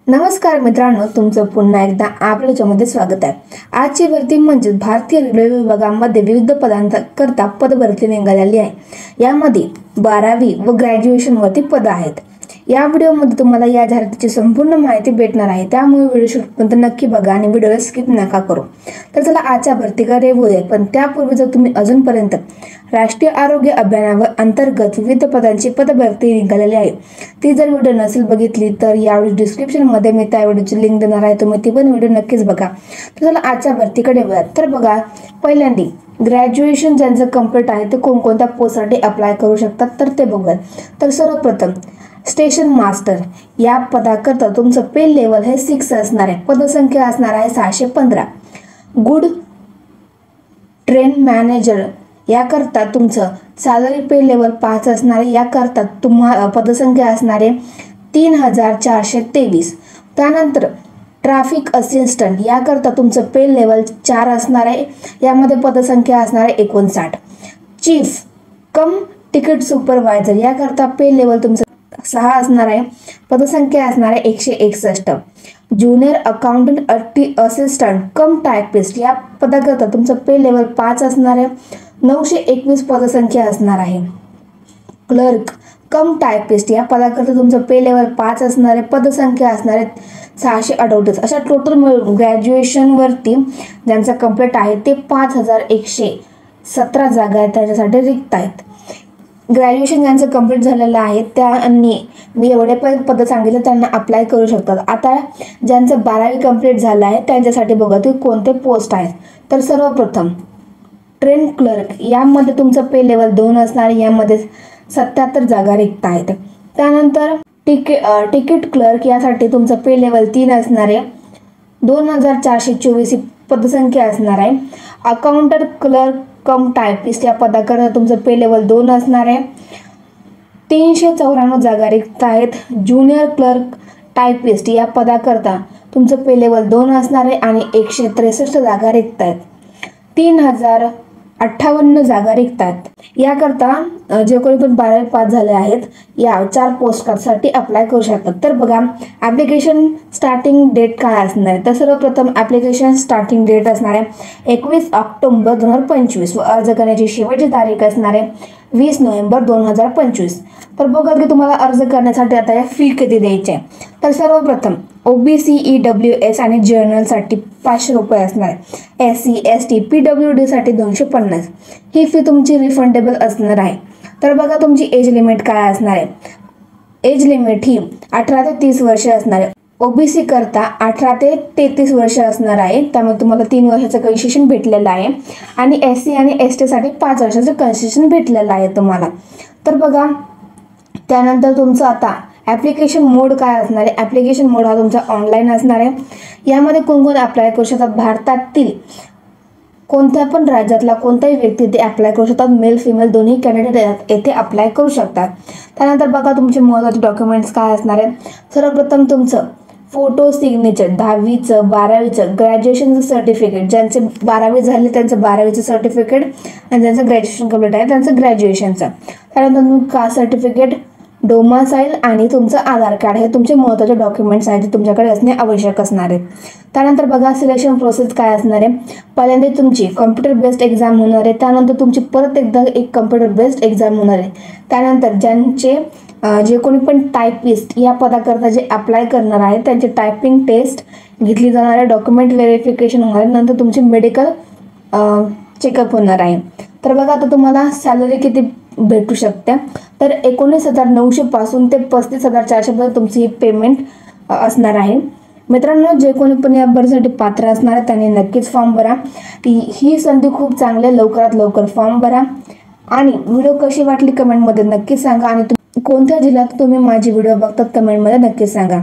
नमस्कार मित्रांनो, तुमचं पुन्हा एकदा आपल्या याच्यामध्ये स्वागत आहे। आजची भरती म्हणजे भारतीय रेल्वे विभागामध्ये विविध पदांकरता पदभरती निघालेली आहे। यामध्ये 12वी व ग्रॅज्युएशन वरती पद आहेत। या व्हिडिओमध्ये तुम्हाला या जाहिरातीची संपूर्ण माहिती भेटणार आहे, त्यामुळे व्हिडिओ शेवटपर्यंत नक्की बघा आणि व्हिडिओला स्किप नका करू। तर चला आजच्या भरतीकडे वळूया, पण त्यापूर्वी जर तुम्ही अजूनपर्यंत राष्ट्रीय आरोग्य अभियानावर अंतर्गत विविध पदांची पदभरती निघालेली आहे ती जर व्हिडिओ नसेल बघितली तर या डिस्क्रिप्शन मध्ये मी त्या व्हिडिओची लिंक देणार आहे, तुम्ही ती पण व्हिडिओ नक्कीच बघा। तर चला आजच्या भरतीकडे वळूया। तर बघा, पहिल्यांदा ग्रॅज्युएशन ज्यांचं कंप्लीट आहे ते कोणकोणत्या पोस्टसाठी अप्लाय करू शकतात तर ते बघूया। तर सर्वप्रथम स्टेशन मास्टर या पदाकरता तुमचं पे लेवल हे 6 असणार आहे, पदसंख्या असणार आहे 615। गुड ट्रेन मॅनेजर याकरता तुमचं सॅलरी पे लेवल 5 असणार आहे, याकरता तुम्हाला पदसंख्या असणार आहे 3423। त्यानंतर ट्रॅफिक असिस्टंट याकरता तुमचं पे लेवल 4 असणार आहे, यामध्ये पदसंख्या असणार आहे 59। चीफ कम तिकीट सुपरवायझर याकरता पे लेवल तुमचं 6 असणार आहे, पदसंख्या असणार आहे 161। ज्युनियर अकाउंटंट असिस्टंट कम टायपिस्ट या पदाकरता तुमचं पे लेवल 5 असणार आहे, 921 पदसंख्या असणार आहे। क्लर्क कम टायपिस्ट या पदाकरता तुमचं पे लेवल 5 असणार आहे, पदसंख्या असणार आहे 638। अशा टोटल मिळून ग्रॅज्युएशन वरती ज्यांचं कंप्लीट आहे ते 5117 जागा आहेत, त्याच्यासाठी रिक्त आहेत। ग्रॅज्युएशन ज्यांचं कंप्लीट झालेलं आहे त्यांनी मी एवढे पण पद सांगितले त्यांना अप्लाय करू शकतात। आता ज्यांचं 12वी कंप्लीट झालं आहे त्यांच्यासाठी बघा ते कोणते पोस्ट आहेत। तर सर्वप्रथम ट्रेन क्लर्क यामध्ये तुमचं पे लेवल 2 असणार, यामध्ये 77 जागा रिक्त आहेत। त्यानंतर तिकीट क्लर्क यासाठी तुमचं पे लेवल 3 असणार आहे, 2424 पदसंख्या असणार आहे। अकाउंटंट क्लर्क कम टायपिस्ट या पदाकरता तुमचं पे लेवल 2 असणार आहे, 394 जागा रिक्त आहेत। ज्युनियर क्लर्क टायपिस्ट या पदाकरता तुमचं पे लेवल 2 असणार आहे आणि 163 जागा रिक्त आहेत। 3058 जागा रिक्त आहेत। याकरता जे कोणी पण 12वी पास झाले आहेत या 4 पोस्टसाठी अप्लाय करू शकतात। तर बघा, ॲप्लिकेशन स्टार्टिंग डेट काय असणार आहे। तर सर्वप्रथम ॲप्लिकेशन स्टार्टिंग डेट असणार आहे 21 ऑक्टोबर 2025 व अर्ज करण्याची शेवटची तारीख असणार आहे 20 नोव्हेंबर 2025। तर बघा की तुम्हाला अर्ज करण्यासाठी आता या फी किती द्यायची आहे। तर सर्वप्रथम OBC EWS आणि जनरलसाठी 500 रुपये असणार आहे, SC ST PWD साठी 250। ही फी तुमची रिफंडेबल असणार आहे। तर बघा तुमची एज लिमिट काय असणार आहे। एज लिमिट ही 18 ते 30 वर्ष असणार आहे। OBC करता 18 ते 33 वर्ष असणार आहे, त्यामुळे तुम्हाला 3 वर्षाचं कन्सेशन भेटलेलं आहे आणि SC आणि ST साठी 5 वर्षाचं कन्सेशन भेटलेलं आहे तुम्हाला। तर बघा, त्यानंतर तुमचं आता ॲप्लिकेशन मोड काय असणार आहे। ॲप्लिकेशन मोड हा तुमचा ऑनलाईन असणार आहे। यामध्ये कोण कोण अप्लाय करू शकतात, भारतातील कोणत्या पण राज्यातला कोणताही व्यक्ती ते अप्लाय करू शकतात, मेल फिमेल दोन्ही कॅन्डिडेट येथे अप्लाय करू शकतात। त्यानंतर बघा तुमचे महत्त्वाचे डॉक्युमेंट्स काय असणार आहे। सर्वप्रथम तुमचं फोटो सिग्नेचर, 10वीचं 12वीचं ग्रॅज्युएशनचं सर्टिफिकेट, ज्यांचे 12वी झाले त्यांचं 12वीचं सर्टिफिकेट आणि ज्यांचं ग्रॅज्युएशन कंप्लीट आहे त्यांचं ग्रॅज्युएशनचं। त्यानंतर तुम्ही कास्ट सर्टिफिकेट, डोमासाईल आणि तुमचं आधार कार्ड हे तुमचे महत्त्वाचे डॉक्युमेंट्स आहेत, ते तुमच्याकडे असणे आवश्यक असणार आहे। त्यानंतर बघा सिलेक्शन प्रोसेस काय असणार आहे। पहिल्यांदा तुमची कॉम्प्युटर बेस्ड एक्झाम होणार आहे, त्यानंतर तुमची परत एकदा एक कॉम्प्युटर बेस्ड एक्झाम होणार आहे। त्यानंतर ज्यांचे जे कोणी पण टायपिस्ट या पदाकरता जे अप्लाय करणार आहे त्यांची टायपिंग टेस्ट घेतली जाणार आहे, डॉक्युमेंट व्हेरिफिकेशन होणार आहे, नंतर तुमची मेडिकल चेकअप होणार आहे। तर बघा आता तुम्हाला सॅलरी किती भेटू शकते। तर 19,900 पासून ते 35,400 पर्यंत तुमची ही पेमेंट असणार आहे। मित्रांनो, जे कोणी पण या भरतीसाठी पात्र असणार आहे त्यांनी नक्कीच फॉर्म भरा। ही संधी खूप चांगली आहे, लवकरात लवकर फॉर्म भरा आणि व्हिडिओ कशी वाटली कमेंटमध्ये नक्कीच सांगा आणि कोणत्या जिल्ह्यात तुम्ही माझी व्हिडिओ बघतात कमेंटमध्ये नक्कीच सांगा।